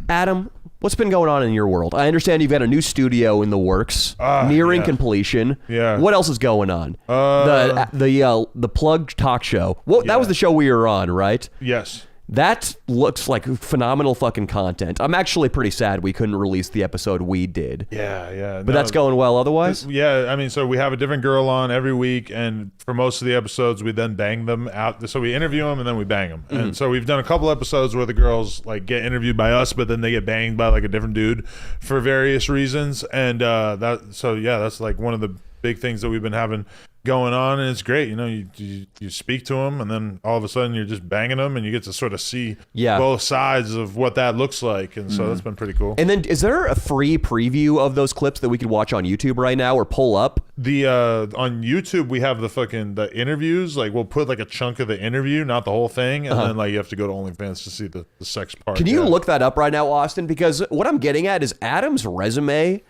Adam, what's been going on in your world? I understand you've got a new studio in the works, nearing completion. Yeah. What else is going on? The Plug Talk Show. Well, that was the show we were on, right? Yes. That looks like phenomenal fucking content. I'm actually pretty sad we couldn't release the episode we did. Yeah. But that's going well otherwise? Yeah, I mean, so we have a different girl on every week, and for most of the episodes, we then bang them out. So we interview them, and then we bang them. Mm-hmm. And so we've done a couple episodes where the girls like get interviewed by us, but then they get banged by like a different dude for various reasons. And that's like one of the big things that we've been having going on, and it's great. You know, you speak to them, and then all of a sudden you're just banging them, and you get to sort of see both sides of what that looks like, and so that's been pretty cool. And then, is there a free preview of those clips that we could watch on YouTube right now or pull up? The on YouTube we have the interviews. Like we'll put like a chunk of the interview, not the whole thing, and then like you have to go to OnlyFans to see the sex part. Can you look that up right now, Austin? Because what I'm getting at is Adam's resume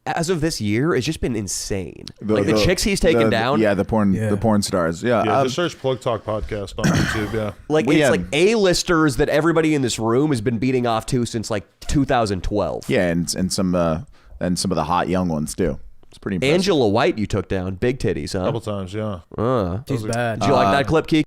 as of this year, it's just been insane. The chicks he's taken down. Yeah, the porn stars. Yeah. Just search Plug Talk Podcast on YouTube. Yeah. It's like A-listers that everybody in this room has been beating off to since like 2012. Yeah, and some of the hot young ones too. It's pretty impressive. Angela White you took down. Big titties, huh? A couple times, yeah. She's bad. Did you like that clip, Keek?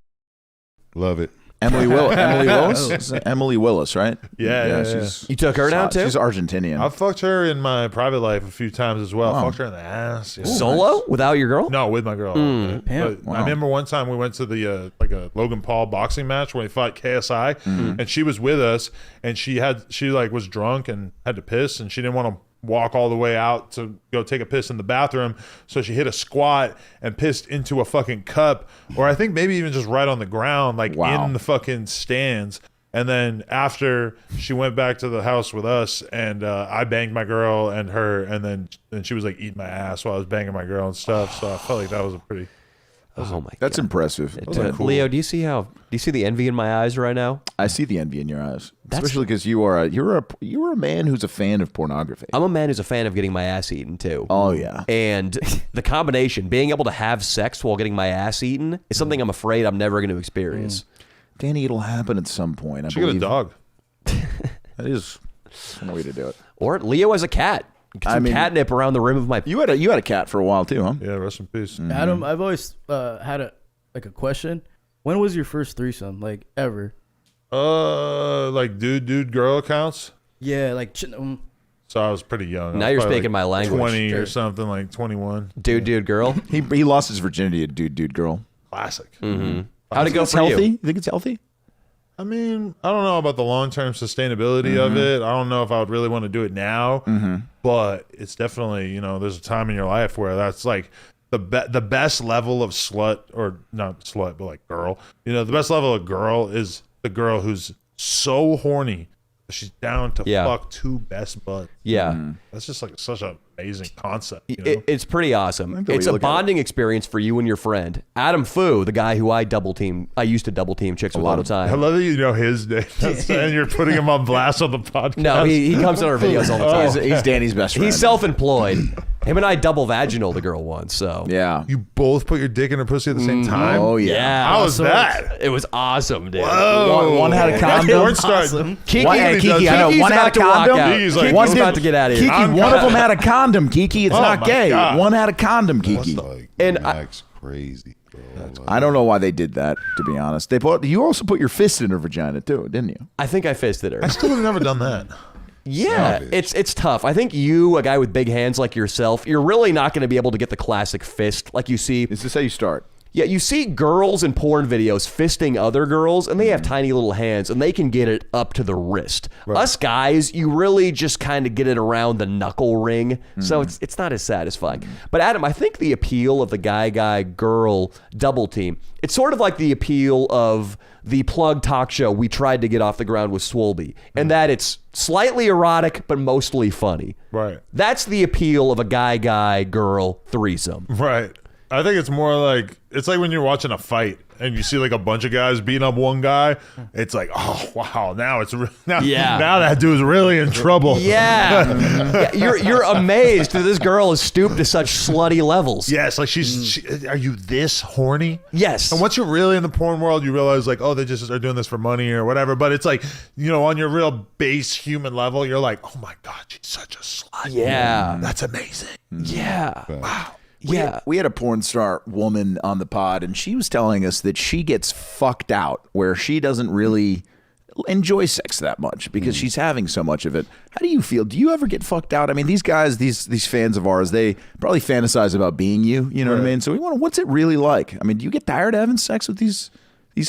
Love it. Emily Willis? Emily Willis, right? Yeah. You took her down too? She's Argentinian. I've fucked her in my private life a few times as well. Fucked her in the ass. Yeah. Solo? Without your girl? No, with my girl. But I remember one time we went to the like a Logan Paul boxing match where he fought KSI, and she was with us, and she was drunk and had to piss, and she didn't want to walk all the way out to go take a piss in the bathroom, so she hit a squat and pissed into a fucking cup, or I think maybe even just right on the ground, like in the fucking stands. And then after, she went back to the house with us, and I banged my girl and her, and she was like eating my ass while I was banging my girl and stuff. So I felt like that was a pretty Oh my That's God. impressive. Cool. Leo, do you see the envy in my eyes right now? I see the envy in your eyes, especially because you're a man who's a fan of pornography. I'm a man who's a fan of getting my ass eaten too. Oh yeah. And the combination, being able to have sex while getting my ass eaten, is something I'm afraid I'm never going to experience. Danny, it'll happen at some point. I should get a dog. That is one way to do it. Or Leo as a cat. Get some catnip around the rim of my. You had a cat for a while too, huh? Yeah, rest in peace. Mm-hmm. Adam, I've always had a question. When was your first threesome, like ever? Like dude girl accounts. Yeah, like. So I was pretty young. Now you're speaking my language. 20 or something, like 21. Dude girl. He lost his virginity to dude girl. Classic. Mm-hmm. How'd it go for healthy? you? You think it's healthy? I mean, I don't know about the long-term sustainability of it. I don't know if I would really want to do it now, but it's definitely, there's a time in your life where that's like the best level of slut, or not slut, but like girl. The best level of girl is the girl who's so horny that she's down to fuck two best buds. Yeah. That's just like such an amazing concept. It's pretty awesome. It's a bonding experience for you and your friend. Adam Fu, the guy who I used to double team chicks with all the time. I love that you know his name and you're putting him on blast on the podcast. No, he comes on our videos all the time. He's Danny's best friend. He's self-employed. Him and I double vaginal the girl once, so. Yeah. You both put your dick in her pussy at the same time? Oh, yeah. How was that? It was awesome, dude. Whoa. One had a condom. Awesome. Kiki, Kiki, I know. One had a condom. Kiki's like, Kiki's about to get out of here. Kiki, one of them had a condom, Kiki. It's not gay. God. One had a condom, Kiki. Like, And that's crazy. Bro. I don't know why they did that, to be honest. You also put your fist in her vagina, too, didn't you? I think I fisted her. I still have never done that. Yeah, it's tough. I think you, a guy with big hands like yourself, you're really not going to be able to get the classic fist like you see. Is this how you start? Yeah, you see girls in porn videos fisting other girls, and they have tiny little hands, and they can get it up to the wrist. Right. Us guys, you really just kind of get it around the knuckle ring, so it's not as satisfying. But Adam, I think the appeal of the guy-girl double team, it's sort of like the appeal of the Plug talk show we tried to get off the ground with Swolby, and that it's slightly erotic, but mostly funny. Right. That's the appeal of a guy-girl threesome. Right. I think it's more like it's like when you're watching a fight and you see like a bunch of guys beating up one guy. It's like, oh wow, now it's now that dude's really in trouble. Yeah, you're amazed that this girl is stooped to such slutty levels. Yes, like are you this horny? Yes. And once you're really in the porn world, you realize like, oh, they just are doing this for money or whatever. But it's like, you know, on your real base human level, you're like, oh my god, she's such a slut. Yeah, that's amazing. Yeah. Wow. We had a porn star woman on the pod, and she was telling us that she gets fucked out where she doesn't really enjoy sex that much because she's having so much of it. How do you feel? Do you ever get fucked out? I mean, these guys, these fans of ours, they probably fantasize about being you. You know what I mean? So we want to. What's it really like? I mean, do you get tired of having sex with these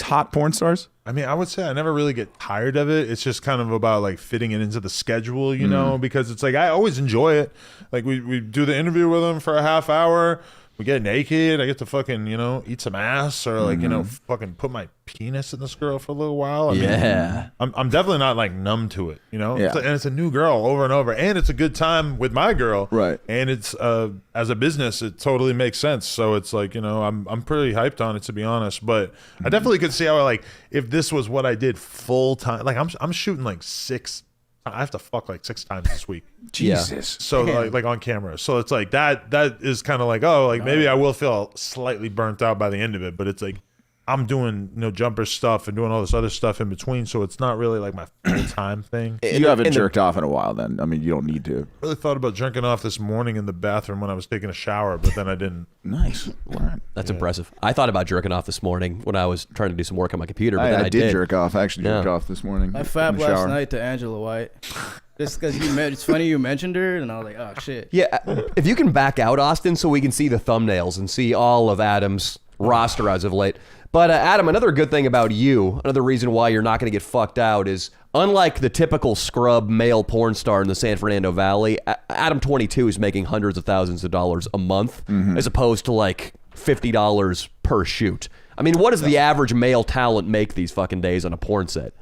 hot porn stars? I mean, I would say I never really get tired of it. It's just kind of about like fitting it into the schedule, you know, because it's like I always enjoy it. Like we do the interview with them for a half hour. We get naked. I get to fucking, you know, eat some ass or like, you know, fucking put my penis in this girl for a little while. I mean, I'm definitely not like numb to it, you know? Yeah. And it's a new girl over and over. And it's a good time with my girl. Right. And it's, as a business, it totally makes sense. So it's like, you know, I'm pretty hyped on it, to be honest. But I definitely could see how like, if this was what I did full time, like I'm shooting like I have to fuck like 6 times this week. Jesus. So like on camera. So it's like that is kind of like, oh, like maybe I will feel slightly burnt out by the end of it, but it's like I'm doing, you know, jumper stuff and doing all this other stuff in between, so it's not really like my full-time thing. You haven't jerked off in a while then. I mean, you don't need to. I really thought about jerking off this morning in the bathroom when I was taking a shower, but then I didn't. Nice. Right. That's impressive. I thought about jerking off this morning when I was trying to do some work on my computer, but then I did jerk off. I actually jerked off this morning. I fabbed last night to Angela White. Just because it's funny you mentioned her, and I was like, oh shit. Yeah, if you can back out, Austin, so we can see the thumbnails and see all of Adam's roster as of late. But Adam, another good thing about you, another reason why you're not going to get fucked out is, unlike the typical scrub male porn star in the San Fernando Valley, Adam22 is making hundreds of thousands of dollars a month, as opposed to like $50 per shoot. I mean, what does the average male talent make these fucking days on a porn set?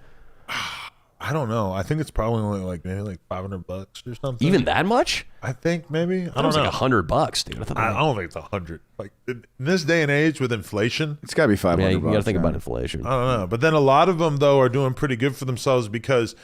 I don't know. I think it's probably only like maybe like $500 or something. Even that much? I think maybe. I don't It's know. like $100, dude. I don't think it's 100. Like in this day and age with inflation, It's got to be 500 Yeah, you bucks, got to think right? about inflation. I don't know. But then a lot of them though are doing pretty good for themselves because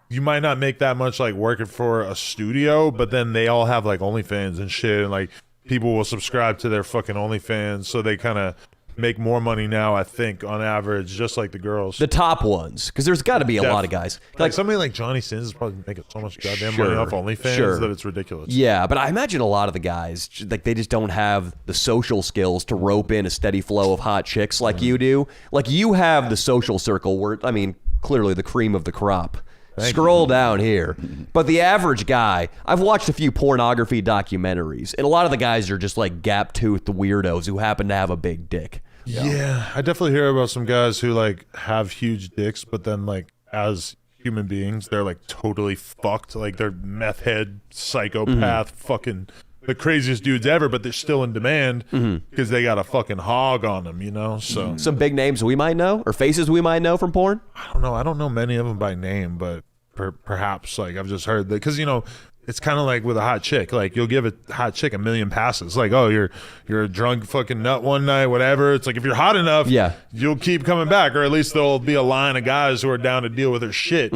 you might not make that much like working for a studio, but then they all have like OnlyFans and shit, and like people will subscribe to their fucking OnlyFans, so they kind of make more money now, I think, on average, just like the girls. The top ones, because there's got to be a lot of guys. Like somebody like Johnny Sins is probably making so much goddamn money off OnlyFans that it's ridiculous. Yeah, but I imagine a lot of the guys, like, they just don't have the social skills to rope in a steady flow of hot chicks like you do. Like, you have the social circle where, I mean, clearly the cream of the crop. Scroll down here. But the average guy, I've watched a few pornography documentaries, and a lot of the guys are just like gap-toothed weirdos who happen to have a big dick. Yeah, I definitely hear about some guys who like have huge dicks, but then like as human beings, they're like totally fucked. Like they're meth head, psychopath, fucking the craziest dudes ever, but they're still in demand because they got a fucking hog on them, you know? So Some big names we might know, or faces we might know from porn? I don't know. I don't know many of them by name, but perhaps like I've just heard that because, you know, it's kind of like with a hot chick. Like you'll give a hot chick a million passes. Like, oh, you're a drunk fucking nut one night, whatever. It's like if you're hot enough, you'll keep coming back, or at least there'll be a line of guys who are down to deal with her shit.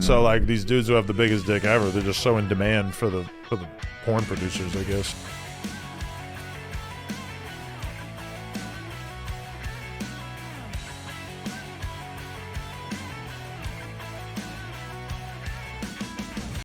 So like these dudes who have the biggest dick ever, they're just so in demand for the porn producers, I guess.